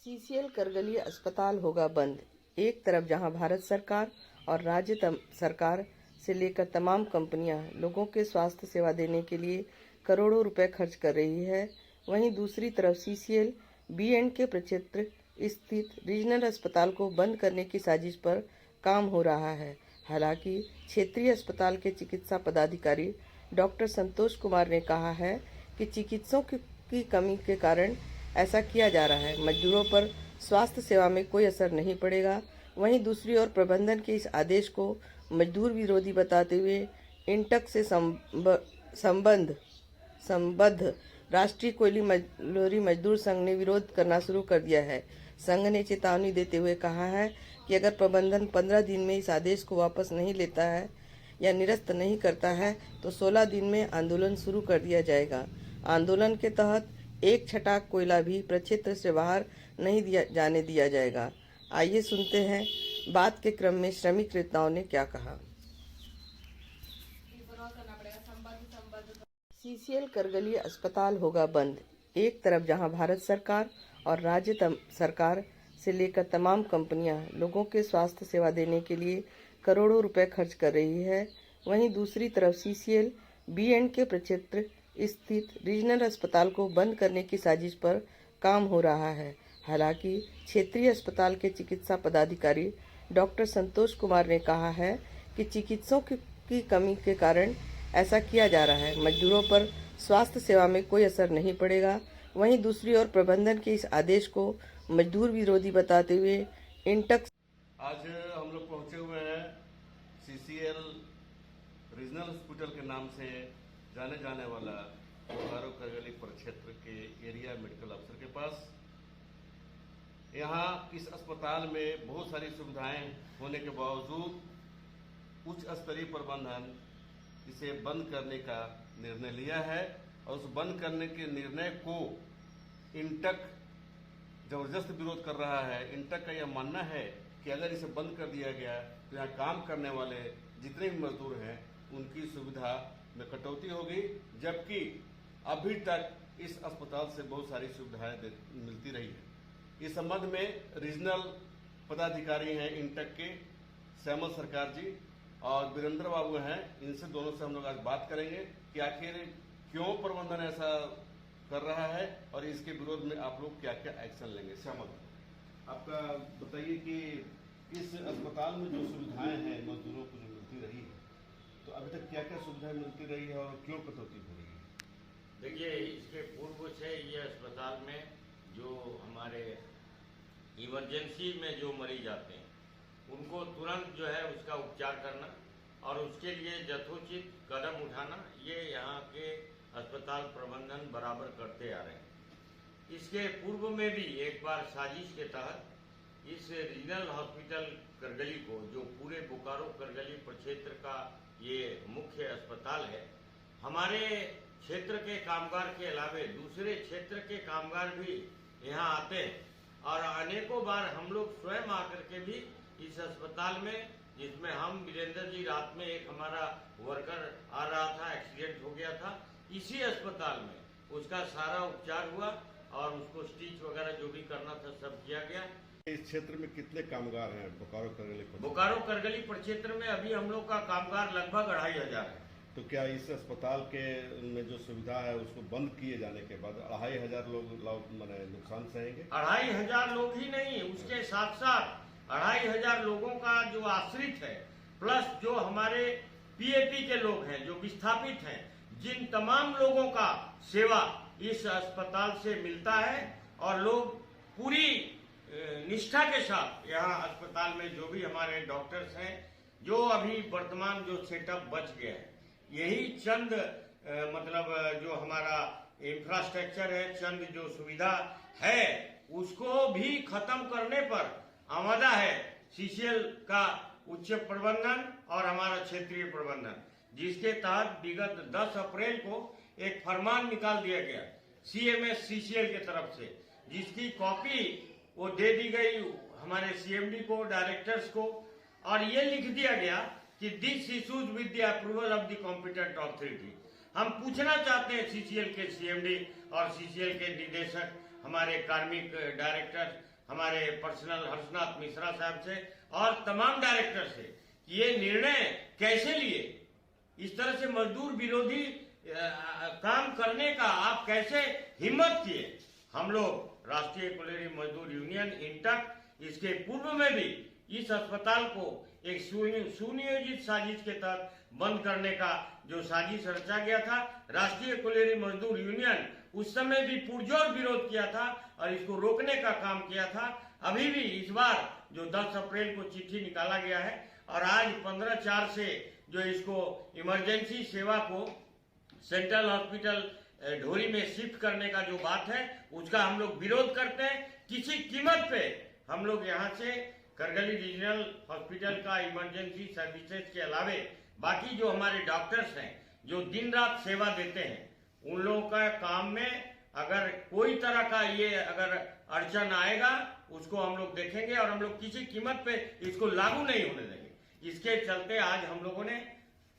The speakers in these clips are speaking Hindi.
सीसीएल करगली अस्पताल होगा बंद। एक तरफ जहां भारत सरकार और राज्य सरकार से लेकर तमाम कंपनियां लोगों के स्वास्थ्य सेवा देने के लिए करोड़ों रुपए खर्च कर रही है, वहीं दूसरी तरफ सीसीएल बी&के प्रक्षेत्र स्थित रीजनल अस्पताल को बंद करने की साजिश पर काम हो रहा है। हालांकि क्षेत्रीय अस्पताल के चिकित्सा पदाधिकारी डॉक्टर संतोष कुमार ने कहा है कि चिकित्सकों की कमी के कारण ऐसा किया जा रहा है। मजदूरों पर स्वास्थ्य सेवा में कोई असर नहीं पड़ेगा। वहीं दूसरी ओर प्रबंधन के इस आदेश को मजदूर विरोधी बताते हुए इंटक से संबद्ध राष्ट्रीय कोयला मजदूर संघ ने विरोध करना शुरू कर दिया है। संघ ने चेतावनी देते हुए कहा है कि अगर प्रबंधन 15 दिन में इस आदेश को वापस नहीं लेता है या निरस्त नहीं करता है तो 16 दिन में आंदोलन शुरू कर दिया जाएगा। आंदोलन के तहत एक छटाक कोयला भी प्रक्षेत्र से बाहर नहीं जाने दिया जाएगा। आइए सुनते हैं बात के क्रम में श्रमिक नेताओं ने क्या कहा। सीसीएल करगली अस्पताल होगा बंद। एक तरफ जहां भारत सरकार और राज्य सरकार से लेकर तमाम कंपनियां लोगों के स्वास्थ्य सेवा देने के लिए करोड़ों रुपए खर्च कर रही है, वहीं दूसरी तरफ सीसीएल बी&के प्रक्षेत्र स्थित रीजनल अस्पताल को बंद करने की साजिश पर काम हो रहा है। हालांकि क्षेत्रीय अस्पताल के चिकित्सा पदाधिकारी डॉक्टर संतोष कुमार ने कहा है कि चिकित्सकों की कमी के कारण ऐसा किया जा रहा है। मजदूरों पर स्वास्थ्य सेवा में कोई असर नहीं पड़ेगा। वहीं दूसरी ओर प्रबंधन के इस आदेश को मजदूर विरोधी बताते हुए इंटक आज हम लोग पहुंचे हुए हैं सीसीएल रीजनल हॉस्पिटल के नाम से जाने जाने वाला बोकारो करगली प्रक्षेत्र के एरिया मेडिकल अफसर के पास। यहाँ इस अस्पताल में बहुत सारी सुविधाएं होने के बावजूद उच्च स्तरीय प्रबंधन इसे बंद करने का निर्णय लिया है और उस बंद करने के निर्णय को इंटक जबरदस्त विरोध कर रहा है। इंटक का यह मानना है कि अगर इसे बंद कर दिया गया तो यहाँ काम करने वाले जितने भी मजदूर हैं उनकी सुविधा में कटौती होगी, जबकि अभी तक इस अस्पताल से बहुत सारी सुविधाएं मिलती रही है। इस संबंध में रीजनल पदाधिकारी हैं इंटक के श्यामल सरकार जी और वीरेंद्र बाबू हैं, इनसे दोनों से हम लोग आज बात करेंगे कि आखिर क्यों प्रबंधन ऐसा कर रहा है और इसके विरोध में आप लोग क्या क्या एक्शन लेंगे। श्यामल, आपका बताइए कि इस अस्पताल में जो सुविधाएं हैं मजदूरों को जो मिलती रही है, तो अभी तक क्या क्या सुविधाएं मिलती रही है और क्यों कटौती हो रही है? देखिए, इसके पूर्व से ये अस्पताल में जो हमारे इमरजेंसी में जो मरीज आते हैं उनको तुरंत जो है उसका उपचार करना और उसके लिए यथोचित कदम उठाना, ये यहाँ के अस्पताल प्रबंधन बराबर करते आ रहे हैं। इसके पूर्व में भी एक बार साजिश के तहत इस रीजनल हॉस्पिटल करगली को, जो पूरे बोकारो करगली प्रक्षेत्र का ये मुख्य अस्पताल है, हमारे क्षेत्र के कामगार के अलावे दूसरे क्षेत्र के कामगार भी यहाँ आते हैं और अनेकों बार हम लोग स्वयं आकर के भी इस अस्पताल में, जिसमें हम वीरेंद्र जी रात में एक हमारा वर्कर आ रहा था, एक्सीडेंट हो गया था, इसी अस्पताल में उसका सारा उपचार हुआ और उसको स्टिच वगैरह जो भी करना था सब किया गया। इस क्षेत्र में कितने कामगार हैं बोकारो करगली? बोकारो करगली प्रक्षेत्र में अभी हम लोग का कामगार लगभग 2500 है। तो क्या इस अस्पताल के में जो सुविधा है उसको बंद किए जाने के बाद 2500 लोग माने नुकसान सहेंगे? 2500 लोग ही नहीं, उसके साथ साथ 2500 लोगों का जो आश्रित है, प्लस जो हमारे पीएपी के लोग हैं जो विस्थापित हैं, जिन तमाम लोगों का सेवा इस अस्पताल से मिलता है और लोग पूरी निष्ठा के साथ यहाँ अस्पताल में जो भी हमारे डॉक्टर्स हैं, जो अभी वर्तमान जो सेटअप बच गया है, यही चंद मतलब जो हमारा इंफ्रास्ट्रक्चर है, चंद जो सुविधा है, उसको भी खत्म करने पर आमादा है सीसीएल का उच्च प्रबंधन और हमारा क्षेत्रीय प्रबंधन, जिसके तहत विगत 10 अप्रैल को एक फरमान निकाल दिया गया सीएमएस सीसीएल के तरफ से, जिसकी कॉपी वो दे दी गई हमारे सीएमडी को, डायरेक्टर्स को, और ये लिख दिया गया कि this issues with the approval of the competent authority. हम पूछना चाहते हैं सीसीएल के सीएमडी और सीसीएल के निदेशक, हमारे कार्मिक डायरेक्टर हमारे पर्सनल हर्षनाथ मिश्रा साहब से और तमाम डायरेक्टर से कि ये निर्णय कैसे लिए, इस तरह से मजदूर विरोधी काम करने का आप कैसे हिम्मत किए। हम लोग राष्ट्रीय कोयलेरी मजदूर यूनियन इंटक इसके पूर्व में भी इस अस्पताल को एक सुनियोजित साजिश के तहत बंद करने का जो साजिश रचा गया था, राष्ट्रीय कोयलेरी मजदूर यूनियन उस समय भी पुरजोर विरोध किया था और इसको रोकने का काम किया था। अभी भी इस बार जो 10 अप्रैल को चिट्ठी निकाला गया है और आज 15/4 से जो इसको इमरजेंसी सेवा को सेंट्रल हॉस्पिटल ढोरी में शिफ्ट करने का जो बात है उसका हम लोग विरोध करते हैं। किसी कीमत पे हम लोग यहाँ से करगली रीजनल हॉस्पिटल का इमरजेंसी सर्विसेज के अलावे बाकी जो हमारे डॉक्टर्स हैं जो दिन रात सेवा देते हैं उन लोगों का काम में अगर कोई तरह का ये अगर अड़चन आएगा उसको हम लोग देखेंगे और हम लोग किसी कीमत पे इसको लागू नहीं होने देंगे। इसके चलते आज हम लोगों ने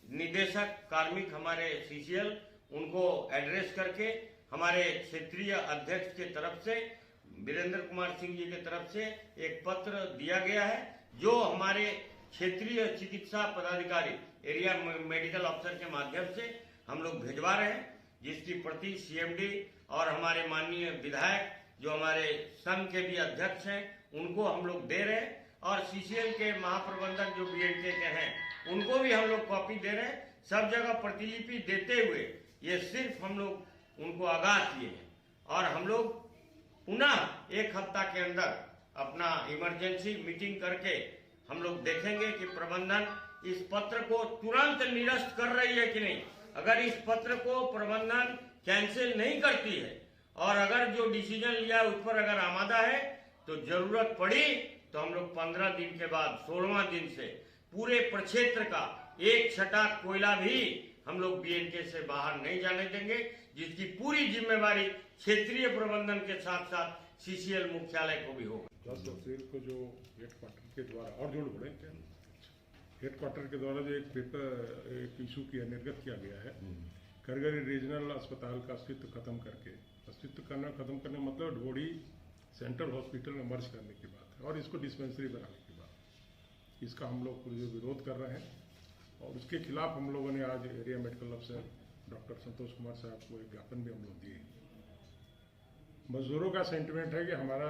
निदेशक कार्मिक हमारे सीसीएल उनको एड्रेस करके हमारे क्षेत्रीय अध्यक्ष के तरफ से वीरेंद्र कुमार सिंह जी की तरफ से एक पत्र दिया गया है जो हमारे क्षेत्रीय चिकित्सा पदाधिकारी एरिया मेडिकल अफसर के माध्यम से हम लोग भिजवा रहे हैं, जिसकी प्रति सीएमडी और हमारे माननीय विधायक जो हमारे संघ के भी अध्यक्ष हैं उनको हम लोग दे रहे हैं और सीसीएल के महाप्रबंधक जो बीएनके के हैं उनको भी हम लोग कॉपी दे रहे हैं। सब जगह प्रतिलिपि देते हुए ये सिर्फ हम लोग उनको आगाह किए हैं और हम लोग पुनः एक हफ्ता के अंदर अपना इमरजेंसी मीटिंग करके हम लोग देखेंगे कि प्रबंधन इस पत्र को तुरंत निरस्त कर रही है कि नहीं। अगर इस पत्र को प्रबंधन कैंसिल नहीं करती है और अगर जो डिसीजन लिया उस पर अगर आमादा है तो जरूरत पड़ी तो हम लोग 15 दिन के बाद 16वां दिन से पूरे प्रक्षेत्र का 1/6 कोयला भी हम लोग बीएनके से बाहर नहीं जाने देंगे, जिसकी पूरी जिम्मेवारी क्षेत्रीय प्रबंधन के साथ साथ सीसीएल मुख्यालय को भी होगा। 10 अप्रैल को जो हेडक्वार्टर के द्वारा और जोड़ बढ़े हेडक्वार्टर के द्वारा जो एक पेपर एक इशू किया निर्गत किया गया है, करगली रीजनल अस्पताल का अस्तित्व खत्म करके खत्म करने मतलब ढोड़ी सेंट्रल हॉस्पिटल में मर्ज करने की बात है और इसको डिस्पेंसरी बनाने की बात है। इसका हम लोग जो विरोध कर रहे हैं और उसके खिलाफ हम लोगों ने आज एरिया मेडिकल अफसर डॉक्टर संतोष कुमार साहब को एक ज्ञापन भी हम लोग दिए। मजदूरों का सेंटिमेंट है कि हमारा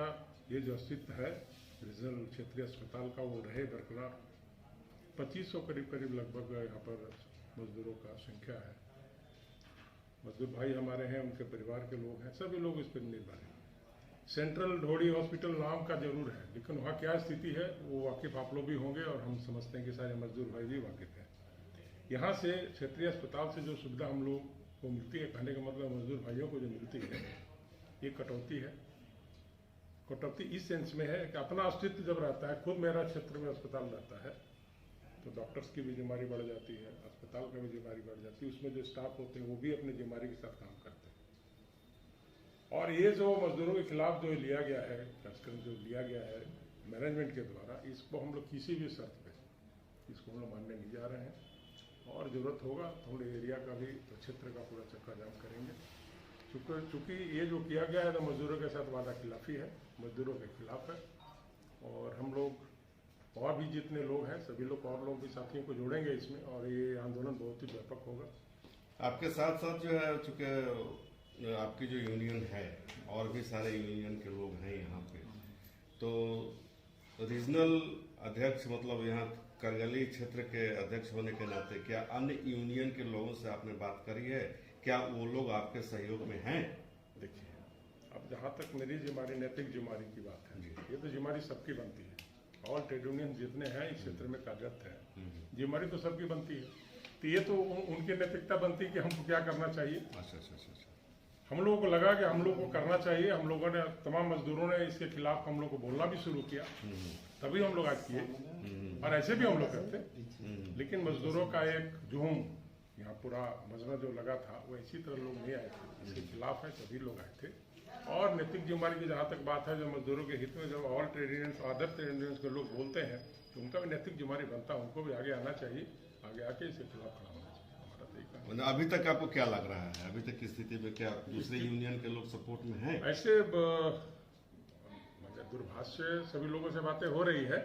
ये जो अस्तित्व है रीजनल क्षेत्रीय अस्पताल का वो रहे बरकरार। 2500 करीब लगभग यहाँ पर मजदूरों का संख्या है। मजदूर भाई हमारे हैं, उनके परिवार के लोग हैं, सभी लोग इस पर निर्भर हैं। सेंट्रल ढोड़ी हॉस्पिटल नाम का जरूर है लेकिन वहाँ क्या स्थिति है वो वाकिफ आप लोग भी होंगे और हम समझते हैं कि सारे मजदूर भाई भी वाकिफ हैं। यहाँ से क्षेत्रीय अस्पताल से जो सुविधा हम लोग को मिलती है, कहने का मतलब मजदूर भाइयों को जो मिलती है ये कटौती है। कटौती इस सेंस में है कि अपना अस्तित्व जब रहता है, खुद मेरा क्षेत्र में अस्पताल रहता है तो डॉक्टर्स की भी जिम्मेदारी बढ़ जाती है, अस्पताल का भी जिम्मेदारी बढ़ जाती है, उसमें जो स्टाफ होते हैं वो भी अपनी जिम्मेदारी के साथ काम करते हैं। और ये जो मजदूरों के खिलाफ जो लिया गया है कार्यक्रम जो लिया गया है मैनेजमेंट के द्वारा, इसको हम लोग किसी भी शर्त पे इसको हम लोग मानने नहीं जा रहे हैं और ज़रूरत होगा तो हम लोग एरिया का भी तो क्षेत्र का पूरा चक्का जाम करेंगे। चूँकि ये जो किया गया है तो मजदूरों के साथ वादा खिलाफी है, मजदूरों के खिलाफ है और हम लोग और भी जितने लोग हैं सभी लोग और लोग भी साथियों को जोड़ेंगे इसमें और ये आंदोलन बहुत ही व्यापक होगा। आपके साथ साथ जो है चूँकि आपकी जो यूनियन है और भी सारे यूनियन के लोग हैं यहाँ पे, तो रीजनल अध्यक्ष मतलब यहाँ करगली क्षेत्र के अध्यक्ष होने के नाते क्या अन्य यूनियन के लोगों से आपने बात करी है? क्या वो लोग आपके सहयोग में हैं? देखिए, अब जहाँ तक मेरी जिम्मेदारी नैतिक जिम्मेदारी की बात है, ये तो जिम्मेदारी सबकी बनती है। ऑल ट्रेड यूनियन जितने हैं इस क्षेत्र में कार्यरत हैं, जिम्मेदारी तो सबकी बनती है। तो ये तो उनकी नैतिकता बनती है कि हमको क्या करना चाहिए। अच्छा। हम लोगों को लगा कि हम लोग को करना चाहिए, हम लोगों ने तमाम मजदूरों ने इसके खिलाफ हम लोग को बोलना भी शुरू किया, तभी हम लोग आज किए और ऐसे भी हम लोग करते। लेकिन मजदूरों का एक जुहूम यहाँ पूरा मजमा जो लगा था वो इसी तरह लोग नहीं आए थे, इसके खिलाफ है सभी लोग आए थे। और नैतिक जिम्मेदारी की जहाँ तक बात है, जो मजदूरों के हित में जब all trade unions other trade unions के लोग बोलते हैं तो उनका भी नैतिक जिम्मेदारी बनता है, उनको भी आगे आना चाहिए, आगे आके इसके खिलाफ खड़ा होना चाहिए। हमारा तरीका अभी तक आपको क्या लग रहा है, अभी तक की स्थिति में क्या दूसरे यूनियन के लोग सपोर्ट में हैं? ऐसे दूरभाष से सभी लोगों से बातें हो रही है,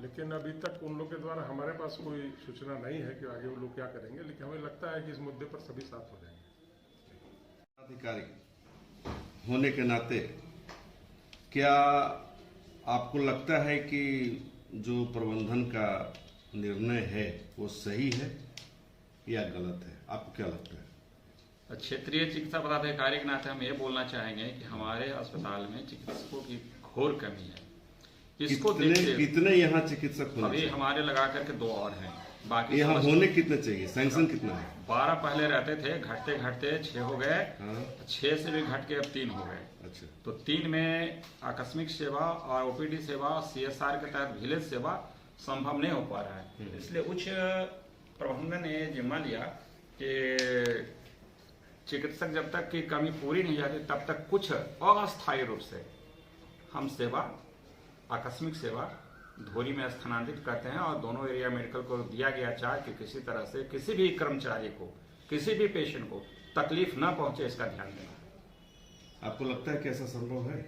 लेकिन अभी तक उन लोग के द्वारा हमारे पास कोई सूचना नहीं है कि आगे वो लोग क्या करेंगे, लेकिन हमें लगता है कि इस मुद्दे पर सभी साथ हो जाएंगे। अधिकारी होने के नाते क्या आपको लगता है कि जो प्रबंधन का निर्णय है वो सही है या गलत है? आपको क्या लगता है? क्षेत्रीय चिकित्सा पदाधिकारी के नाते हम ये बोलना चाहेंगे कि हमारे अस्पताल में चिकित्सकों की घोर कमी है। इसको कितने यहाँ चिकित्सक होने अभी चाहिए? हमारे लगा करके 2 और हैं, बाकी यहाँ होने कितने चाहिए? सैंक्शन कितना है? 12 पहले रहते थे, घटते घटते 6 हो गए। हाँ। 6 से भी घट के अब 3 हो गए। अच्छा, तो 3 में आकस्मिक सेवा और ओपीडी सेवा, CSR के तहत विलेज सेवा संभव नहीं हो पा रहा है। इसलिए उच्च प्रबंधन ने जिम्मा लिया कि चिकित्सक जब तक की कमी पूरी नहीं जाती तब तक कुछ अस्थायी रूप से हम सेवा, आकस्मिक सेवा धोरी में स्थानांतरित करते हैं और दोनों एरिया मेडिकल को दिया गया चार्ज कि किसी तरह से किसी भी कर्मचारी को, किसी भी पेशेंट को तकलीफ न पहुंचे, इसका ध्यान देना। आपको लगता है कि ऐसा संभव है?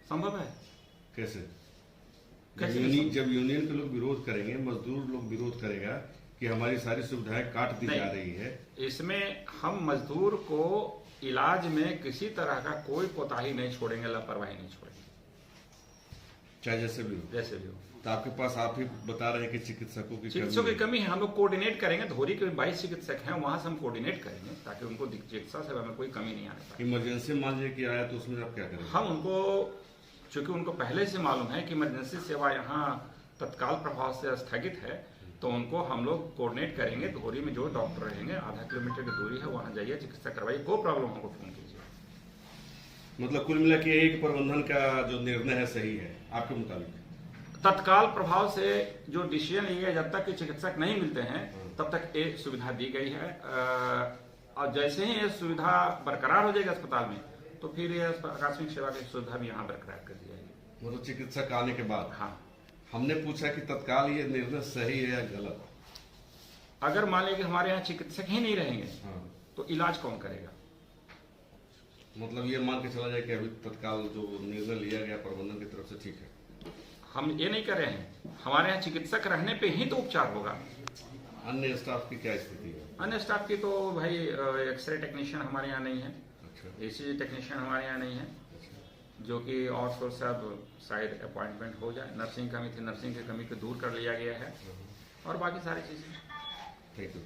संभव है। कैसे? कैसे जब यूनियन के लोग विरोध करेंगे, मजदूर लोग विरोध करेगा कि हमारी सारी सुविधाएं काट दी जा रही है, इसमें हम मजदूर को इलाज में किसी तरह का कोई कोताही नहीं छोड़ेंगे, लापरवाही नहीं छोड़ेंगे, चाहे जैसे भी हो। जैसे भी हो। तो आपके पास आप ही बता रहे हैं कि चिकित्सकों की कमी है। हम लोग कोऑर्डिनेट करेंगे, धोरी के 22 चिकित्सक हैं, वहां से हम कोऑर्डिनेट करेंगे ताकि उनको चिकित्सा सेवा में कोई कमी नहीं आने पाए। इमरजेंसी मान लीजिए कि आया तो उसमें आप क्या करेंगे? हम उनको, चूंकि उनको पहले से मालूम है कि इमरजेंसी सेवा यहाँ तत्काल प्रभाव से स्थगित है, तो उनको हम लोग कोऑर्डिनेट करेंगे। धोरी में जो डॉक्टर रहेंगे, आधा किलोमीटर की दूरी है, वहां जाइए, चिकित्सा करवाइए, कोई प्रॉब्लम हमको फोन कीजिए। मतलब कुल मिला के एक प्रबंधन का जो निर्णय है सही है आपके मुताबिक? तत्काल प्रभाव से जो डिसीजन लिया, जब तक कि चिकित्सक नहीं मिलते हैं तब तक ये सुविधा दी गई है। और जैसे ही ये सुविधा बरकरार हो जाएगी अस्पताल में, तो फिर ये आकस्मिक सेवा की सुविधा भी यहाँ बरकरार कर दी जाएगी। मतलब चिकित्सक आने के बाद? हाँ। हमने पूछा कि तत्काल ये निर्णय सही है या गलत? अगर मान लीजिए कि हमारे यहाँ चिकित्सक ही नहीं रहेंगे, हाँ। तो इलाज कौन करेगा? मतलब ये मान के चला जाए कि अभी तत्काल जो निर्णय लिया गया प्रबंधन की तरफ से ठीक है? हम ये नहीं कर रहे हैं, हमारे यहाँ चिकित्सक रहने पे ही तो उपचार होगा। अन्य स्टाफ की क्या स्थिति है? अन्य स्टाफ की तो भाई एक्सरे टेक्नीशियन हमारे यहाँ नहीं है, अच्छा, ECG टेक्नीशियन हमारे यहाँ नहीं है, जो कि आउटसोर्स से अब शायद अपॉइंटमेंट हो जाए। नर्सिंग कमी थी, नर्सिंग की कमी को दूर कर लिया गया है, और बाकी सारी चीजें। Thank you.